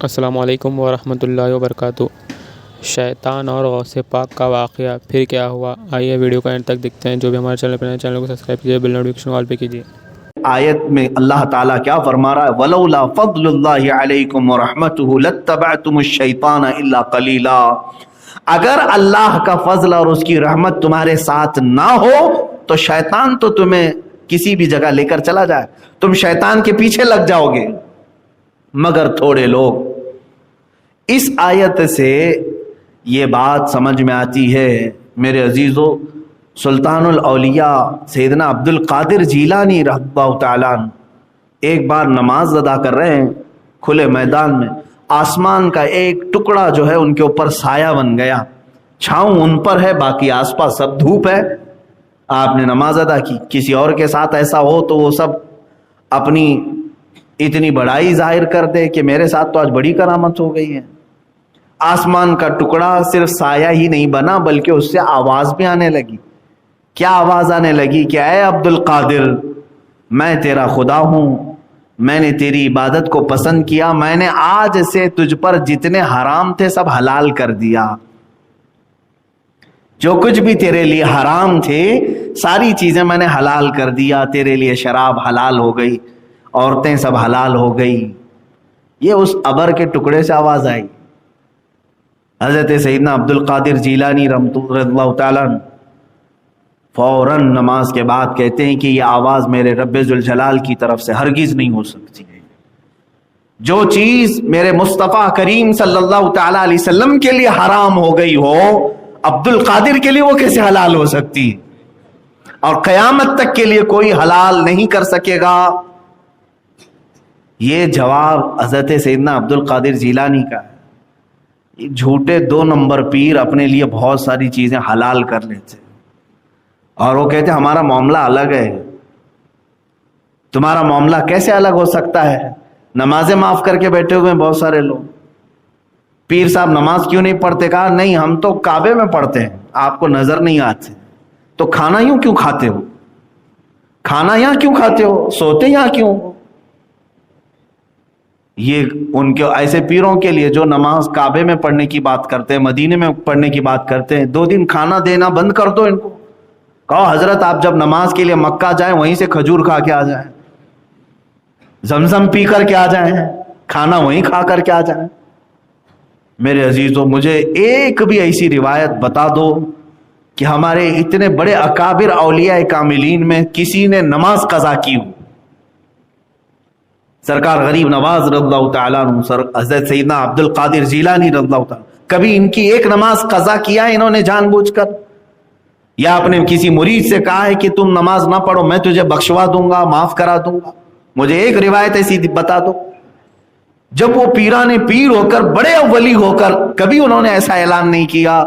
السلام علیکم ورحمۃ اللہ وبرکاتہ۔ شیطان اور غوث پاک کا واقعہ پھر کیا ہوا، آئیے ویڈیو کا اینڈ تک دیکھتے ہیں۔ جو بھی ہمارے چینل پہ نئے، چینل کو سبسکرائب کیجیے، بیل نوٹیفیکیشن آل پہ کیجیے۔ آیت میں اللہ تعالیٰ کیا فرما رہا ہے؟ وَلَوْلَا فَضْلُ اللَّهِ عَلَيْكُمْ وَرَحْمَتُهُ لَاتَّبَعْتُمُ الشَّيْطَانَ إِلَّا قَلِيلًا۔ اگر اللہ کا فضل اور اس کی رحمت تمہارے ساتھ نہ ہو تو شیطان تو تمہیں کسی بھی جگہ لے کر چلا جائے، تم شیطان کے پیچھے لگ جاؤ گے، مگر تھوڑے لوگ۔ اس آیت سے یہ بات سمجھ میں آتی ہے میرے عزیزو، سلطان الاولیاء سیدنا عبد القادر جیلانی رحمہ اللہ تعالیٰ ایک بار نماز ادا کر رہے ہیں کھلے میدان میں، آسمان کا ایک ٹکڑا جو ہے ان کے اوپر سایہ بن گیا، چھاؤں ان پر ہے، باقی آس پاس سب دھوپ ہے۔ آپ نے نماز ادا کی، کسی اور کے ساتھ ایسا ہو تو وہ سب اپنی اتنی بڑائی ظاہر کر دے کہ میرے ساتھ تو آج بڑی کرامت ہو گئی ہے۔ آسمان کا ٹکڑا صرف سایہ ہی نہیں بنا بلکہ اس سے آواز بھی آنے لگی۔ کیا آواز آنے لگی کہ اے عبد القادر، میں تیرا خدا ہوں، میں نے تیری عبادت کو پسند کیا، میں نے آج سے تجھ پر جتنے حرام تھے سب حلال کر دیا، جو کچھ بھی تیرے لیے حرام تھے ساری چیزیں میں نے حلال کر دیا، تیرے لیے شراب حلال ہو گئی، عورتیں سب حلال ہو گئی۔ یہ اس ابر کے ٹکڑے سے آواز آئی۔ حضرت سیدنا عبد القادر جیلانی رحمۃ اللہ تعالیٰ فوراً نماز کے بعد کہتے ہیں کہ یہ آواز میرے رب ذوالجلال کی طرف سے ہرگز نہیں ہو سکتی ہے۔ جو چیز میرے مصطفیٰ کریم صلی اللہ تعالیٰ علیہ وسلم کے لیے حرام ہو گئی ہو، عبد القادر کے لیے وہ کیسے حلال ہو سکتی، اور قیامت تک کے لیے کوئی حلال نہیں کر سکے گا۔ یہ جواب حضرت سیدنا عبد القادر جیلانی کا ہے۔ جھوٹے 2 نمبر پیر اپنے لیے بہت ساری چیزیں حلال کر لیتے اور وہ کہتے ہمارا معاملہ الگ ہے۔ تمہارا معاملہ کیسے الگ ہو سکتا ہے؟ نمازیں معاف کر کے بیٹھے ہوئے ہیں بہت سارے لوگ۔ پیر صاحب نماز کیوں نہیں پڑھتے؟ کہا نہیں، ہم تو کعبے میں پڑھتے ہیں، آپ کو نظر نہیں آتے۔ تو کھانا یوں کیوں کھاتے ہو؟ کھانا یہاں کیوں کھاتے ہو؟ سوتے یہاں کیوں؟ یہ ان کے ایسے پیروں کے لیے جو نماز کعبے میں پڑھنے کی بات کرتے ہیں، مدینے میں پڑھنے کی بات کرتے ہیں، 2 دن کھانا دینا بند کر دو ان کو۔ کہو حضرت آپ جب نماز کے لیے مکہ جائیں وہیں سے کھجور کھا کے آ جائیں، زمزم پی کر کے آ جائیں، کھانا وہیں کھا کر کے آ جائیں۔ میرے عزیزوں، مجھے ایک بھی ایسی روایت بتا دو کہ ہمارے اتنے بڑے اکابر اولیاء کاملین میں کسی نے نماز قضا کی ہو۔ سرکار غریب نواز رضی اللہ تعالیٰ عنہ، حضرت سیدنا عبد القادر جیلانی رضی اللہ تعالیٰ، کبھی ان کی ایک نماز قضا کیا انہوں نے جان بوجھ کر؟ یا اپنے کسی مرید سے کہا ہے کہ تم نماز نہ پڑھو میں تجھے بخشوا دوں گا، معاف کرا دوں گا؟ مجھے ایک روایت ایسی بتا دو۔ جب وہ پیران پیر ہو کر، بڑے ولی ہو کر، کبھی انہوں نے ایسا اعلان نہیں کیا،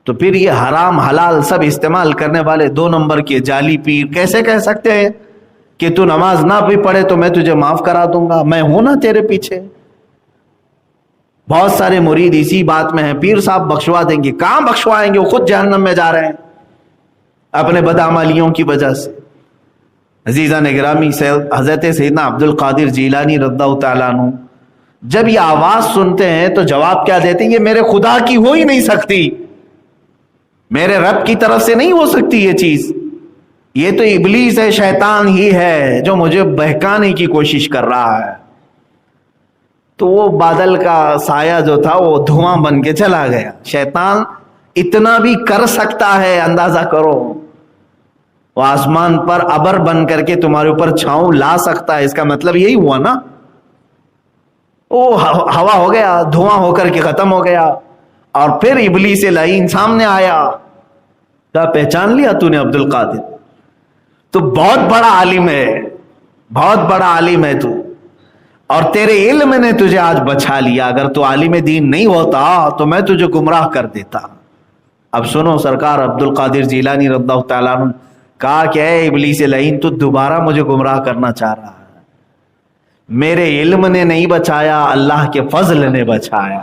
تو پھر یہ حرام حلال سب استعمال کرنے والے 2 نمبر کے جعلی پیر کیسے کہہ سکتے ہیں کہ تو نماز نہ بھی پڑھے تو میں تجھے معاف کرا دوں گا، میں ہوں نا تیرے پیچھے؟ بہت سارے مرید اسی بات میں ہیں، پیر صاحب بخشوا دیں گے۔ کہاں بخشوائیں گے؟ وہ خود جہنم میں جا رہے ہیں اپنے بدعمالیوں کی وجہ سے۔ عزیزان گرامی، حضرت سیدنا عبد القادر جیلانی رضی اللہ تعالیٰ عنہ جب یہ آواز سنتے ہیں تو جواب کیا دیتے ہیں؟ یہ میرے خدا کی ہو ہی نہیں سکتی، میرے رب کی طرف سے نہیں ہو سکتی یہ چیز، یہ تو ابلیس ہے، شیطان ہی ہے جو مجھے بہکانے کی کوشش کر رہا ہے۔ تو وہ بادل کا سایہ جو تھا وہ دھواں بن کے چلا گیا۔ شیطان اتنا بھی کر سکتا ہے، اندازہ کرو، وہ آسمان پر ابر بن کر کے تمہارے اوپر چھاؤں لا سکتا ہے۔ اس کا مطلب یہی ہوا نا، وہ ہوا ہو گیا، دھواں ہو کر کے ختم ہو گیا، اور پھر ابلیس لعین سامنے آیا۔ کیا پہچان لیا تو نے عبد القادر؟ تو بہت بڑا عالم ہے، بہت بڑا عالم ہے تو، اور تیرے علم نے تجھے آج بچا لیا۔ اگر تو عالم دین نہیں ہوتا تو میں تجھے گمراہ کر دیتا۔ اب سنو، سرکار عبد القادر جیلانی رضی اللہ تعالیٰ عنہ کہا کہ اے ابلیس لعین، تو دوبارہ مجھے گمراہ کرنا چاہ رہا ہے۔ میرے علم نے نہیں بچایا، اللہ کے فضل نے بچایا۔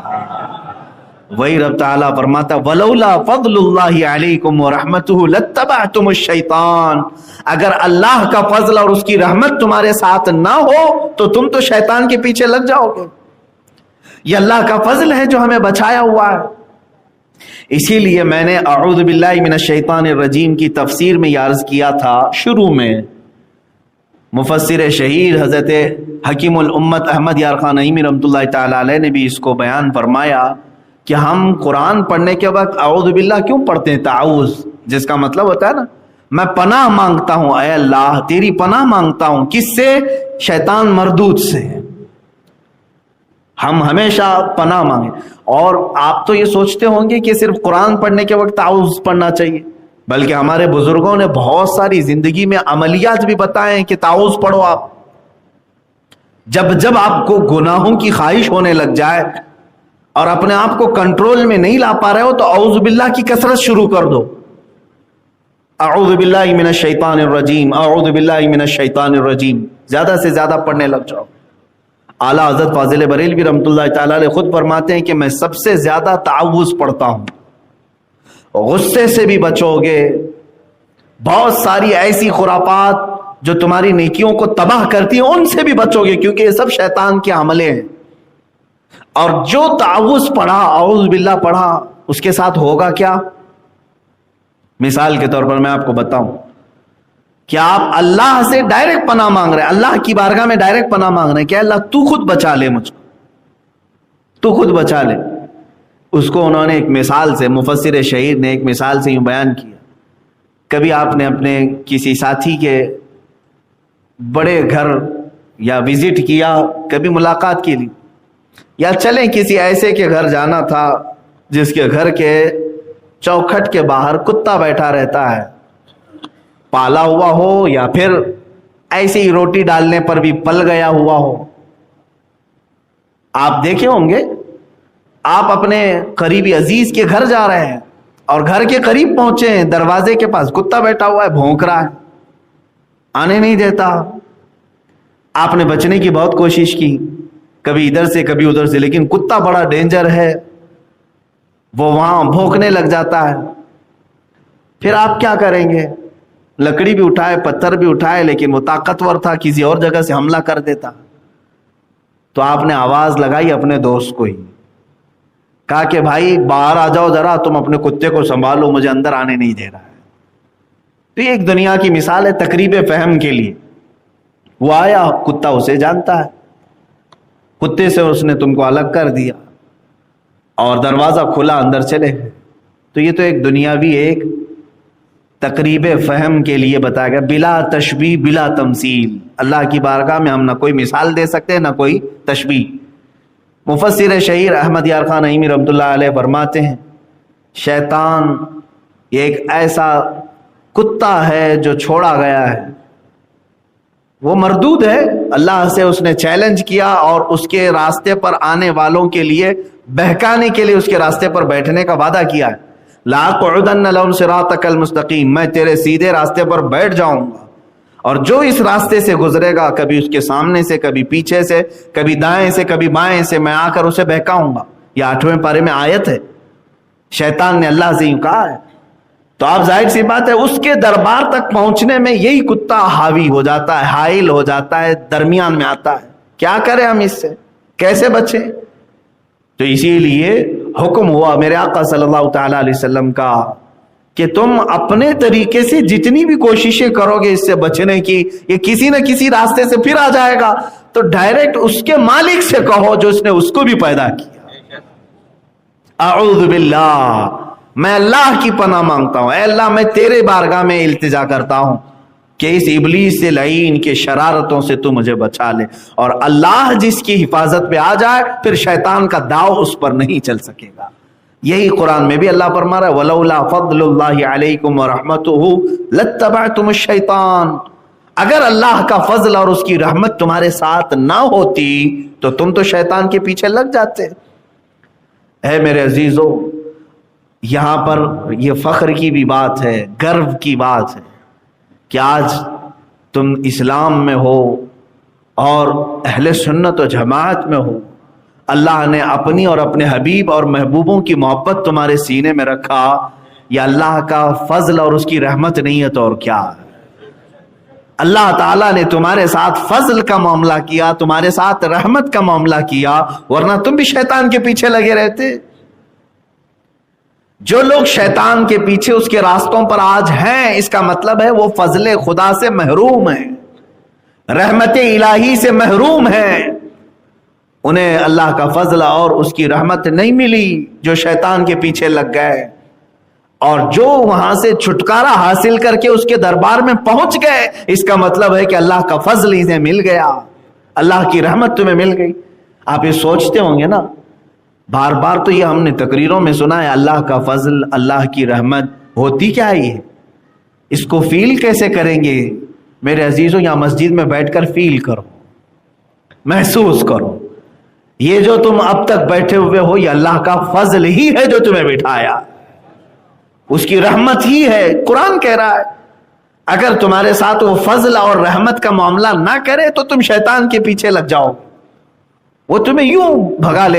وہی رب تعالیٰ فرماتا وَلَوْلَا فَضْلُ اللَّهِ عَلَيْكُمْ وَرَحْمَتُهُ لَاتَّبَعْتُمُ الشَّيْطَانَ، اگر اللہ کا فضل اور اس کی رحمت تمہارے ساتھ نہ ہو تو تم تو شیطان کے پیچھے لگ جاؤ گے۔ یہ اللہ کا فضل ہے جو ہمیں بچایا ہوا ہے۔ اسی لیے میں نے اعوذ باللہ من الشیطان الرجیم کی تفسیر میں عرض کیا تھا شروع میں، مفسر شہیر حضرت حکیم الامت احمد یار خان نعیمی رحمۃ اللہ تعالی علیہ نے بھی اس کو بیان فرمایا کہ ہم قرآن پڑھنے کے وقت اعوذ باللہ کیوں پڑھتے ہیں؟ تعوذ جس کا مطلب ہوتا ہے نا، میں پناہ مانگتا ہوں، اے اللہ تیری پناہ مانگتا ہوں، کس سے؟ شیطان مردود سے۔ ہم ہمیشہ پناہ مانگیں۔ اور آپ تو یہ سوچتے ہوں گے کہ صرف قرآن پڑھنے کے وقت تعوذ پڑھنا چاہیے، بلکہ ہمارے بزرگوں نے بہت ساری زندگی میں عملیات بھی بتائے ہیں کہ تعوذ پڑھو آپ۔ جب آپ کو گناہوں کی خواہش ہونے لگ جائے اور اپنے آپ کو کنٹرول میں نہیں لا پا رہے ہو تو اعوذ باللہ کی کثرت شروع کر دو۔ اعوذ باللہ من الشیطان الرجیم، اعوذ باللہ من الشیطان الرجیم، زیادہ سے زیادہ پڑھنے لگ جاؤ۔ اعلیٰ حضرت فاضل بریلوی رحمۃ اللہ تعالیٰ علیہ خود فرماتے ہیں کہ میں سب سے زیادہ تعوذ پڑھتا ہوں۔ غصے سے بھی بچو گے، بہت ساری ایسی خرافات جو تمہاری نیکیوں کو تباہ کرتی ہیں ان سے بھی بچو گے، کیونکہ یہ سب شیطان کے عملے ہیں۔ اور جو تعوذ پڑھا، اعوذ باللہ پڑھا، اس کے ساتھ ہوگا کیا؟ مثال کے طور پر میں آپ کو بتاؤں کہ آپ اللہ سے ڈائریکٹ پناہ مانگ رہے ہیں، اللہ کی بارگاہ میں ڈائریکٹ پناہ مانگ رہے ہیں کہ اللہ تو خود بچا لے مجھ کو، تو خود بچا لے۔ اس کو انہوں نے ایک مثال سے، مفسر شہیر نے ایک مثال سے یوں بیان کیا، کبھی آپ نے اپنے کسی ساتھی کے بڑے گھر یا وزٹ کیا، کبھی ملاقات کی لی، یا چلیں کسی ایسے کے گھر جانا تھا جس کے گھر کے چوکھٹ کے باہر کتا بیٹھا رہتا ہے، پالا ہوا ہو یا پھر ایسے ہی روٹی ڈالنے پر بھی پل گیا ہوا ہو۔ آپ دیکھے ہوں گے، آپ اپنے قریبی عزیز کے گھر جا رہے ہیں اور گھر کے قریب پہنچے ہیں، دروازے کے پاس کتا بیٹھا ہوا ہے، بھونک رہا ہے، آنے نہیں دیتا۔ آپ نے بچنے کی بہت کوشش کی، کبھی ادھر سے کبھی ادھر سے، لیکن کتا بڑا ڈینجر ہے، وہ وہاں بھونکنے لگ جاتا ہے۔ پھر آپ کیا کریں گے؟ لکڑی بھی اٹھائے، پتھر بھی اٹھائے، لیکن وہ طاقتور تھا، کسی اور جگہ سے حملہ کر دیتا۔ تو آپ نے آواز لگائی اپنے دوست کو ہی، کہا کہ بھائی باہر آ جاؤ ذرا، تم اپنے کتے کو سنبھالو، مجھے اندر آنے نہیں دے رہا ہے۔ تو یہ ایک دنیا کی مثال ہے تقریب فہم کے لیے۔ وہ آیا، کتا اسے جانتا ہے، کتے سے اس نے تم کو الگ کر دیا اور دروازہ کھلا، اندر چلے گئے۔ تو یہ تو ایک دنیاوی ایک تقریب فہم کے لیے بتایا گیا، بلا تشبیہ بلا تمثیل۔ اللہ کی بارگاہ میں ہم نہ کوئی مثال دے سکتے نہ کوئی تشبیہ۔ مفسر شہیر احمد یار خان نعیمی رحمۃ اللہ علیہ فرماتے ہیں، شیطان یہ ایک ایسا کتا ہے جو چھوڑا گیا ہے، وہ مردود ہے، اللہ سے اس نے چیلنج کیا اور اس کے راستے پر آنے والوں کے لیے بہکانے کے لیے اس کے راستے پر بیٹھنے کا وعدہ کیا ہے۔ لَأَقْعُدَنَّ لَهُمْ صِرَاطَكَ الْمُسْتَقِيمَ، میں تیرے سیدھے راستے پر بیٹھ جاؤں گا، اور جو اس راستے سے گزرے گا، کبھی اس کے سامنے سے، کبھی پیچھے سے، کبھی دائیں سے، کبھی بائیں سے، میں آ کر اسے بہکاؤں گا۔ یہ 8ویں پارے میں آیت ہے، شیطان نے اللہ سے یوں کہا ہے۔ تو آپ ظاہر سی بات ہے اس کے دربار تک پہنچنے میں یہی کتا حاوی ہو جاتا ہے، حائل ہو جاتا ہے، درمیان میں آتا ہے۔ کیا کریں ہم اس سے؟ کیسے بچیں؟ تو اسی لیے حکم ہوا میرے آقا صلی اللہ تعالی علیہ وسلم کا کہ تم اپنے طریقے سے جتنی بھی کوششیں کرو گے اس سے بچنے کی، یہ کسی نہ کسی راستے سے پھر آ جائے گا، تو ڈائریکٹ اس کے مالک سے کہو جو اس نے اس کو بھی پیدا کیا۔ اعوذ باللہ، میں اللہ کی پناہ مانگتا ہوں، اے اللہ میں تیرے بارگاہ میں التجا کرتا ہوں کہ اس ابلیس سے لعین کے شرارتوں سے تو مجھے بچا لے۔ اور اللہ جس کی حفاظت پہ آ جائے پھر شیطان کا داؤ اس پر نہیں چل سکے گا۔ یہی قرآن میں بھی اللہ فرما رہا ہے وَلَوْلَا فَضْلُ اللَّهِ عَلَيْكُمْ وَرَحْمَتُهُ لَاتَّبَعْتُمُ الشَّيْطَانَ، اگر اللہ کا فضل اور اس کی رحمت تمہارے ساتھ نہ ہوتی تو تم تو شیطان کے پیچھے لگ جاتے۔ اے میرے عزیزو، یہاں پر یہ فخر کی بھی بات ہے، گرو کی بات ہے کہ آج تم اسلام میں ہو اور اہل سنت و جماعت میں ہو، اللہ نے اپنی اور اپنے حبیب اور محبوبوں کی محبت تمہارے سینے میں رکھا، یہ اللہ کا فضل اور اس کی رحمت نہیں ہے تو اور کیا ہے؟ اللہ تعالیٰ نے تمہارے ساتھ فضل کا معاملہ کیا, تمہارے ساتھ رحمت کا معاملہ کیا, ورنہ تم بھی شیطان کے پیچھے لگے رہتے. جو لوگ شیطان کے پیچھے اس کے راستوں پر آج ہیں, اس کا مطلب ہے وہ فضل خدا سے محروم ہیں, رحمت الہی سے محروم ہیں. انہیں اللہ کا فضل اور اس کی رحمت نہیں ملی جو شیطان کے پیچھے لگ گئے, اور جو وہاں سے چھٹکارا حاصل کر کے اس کے دربار میں پہنچ گئے, اس کا مطلب ہے کہ اللہ کا فضل انہیں مل گیا, اللہ کی رحمت تمہیں مل گئی. آپ یہ سوچتے ہوں گے نا, بار بار تو یہ ہم نے تقریروں میں سنا ہے, اللہ کا فضل, اللہ کی رحمت, ہوتی کیا ہے یہ, اس کو فیل کیسے کریں گے؟ میرے عزیزوں, یہاں مسجد میں بیٹھ کر فیل کرو, محسوس کرو. یہ جو تم اب تک بیٹھے ہوئے ہو, یہ اللہ کا فضل ہی ہے جو تمہیں بٹھایا, اس کی رحمت ہی ہے. قرآن کہہ رہا ہے اگر تمہارے ساتھ وہ فضل اور رحمت کا معاملہ نہ کرے تو تم شیطان کے پیچھے لگ جاؤ, وہ تمہیں یوں بھگا لے.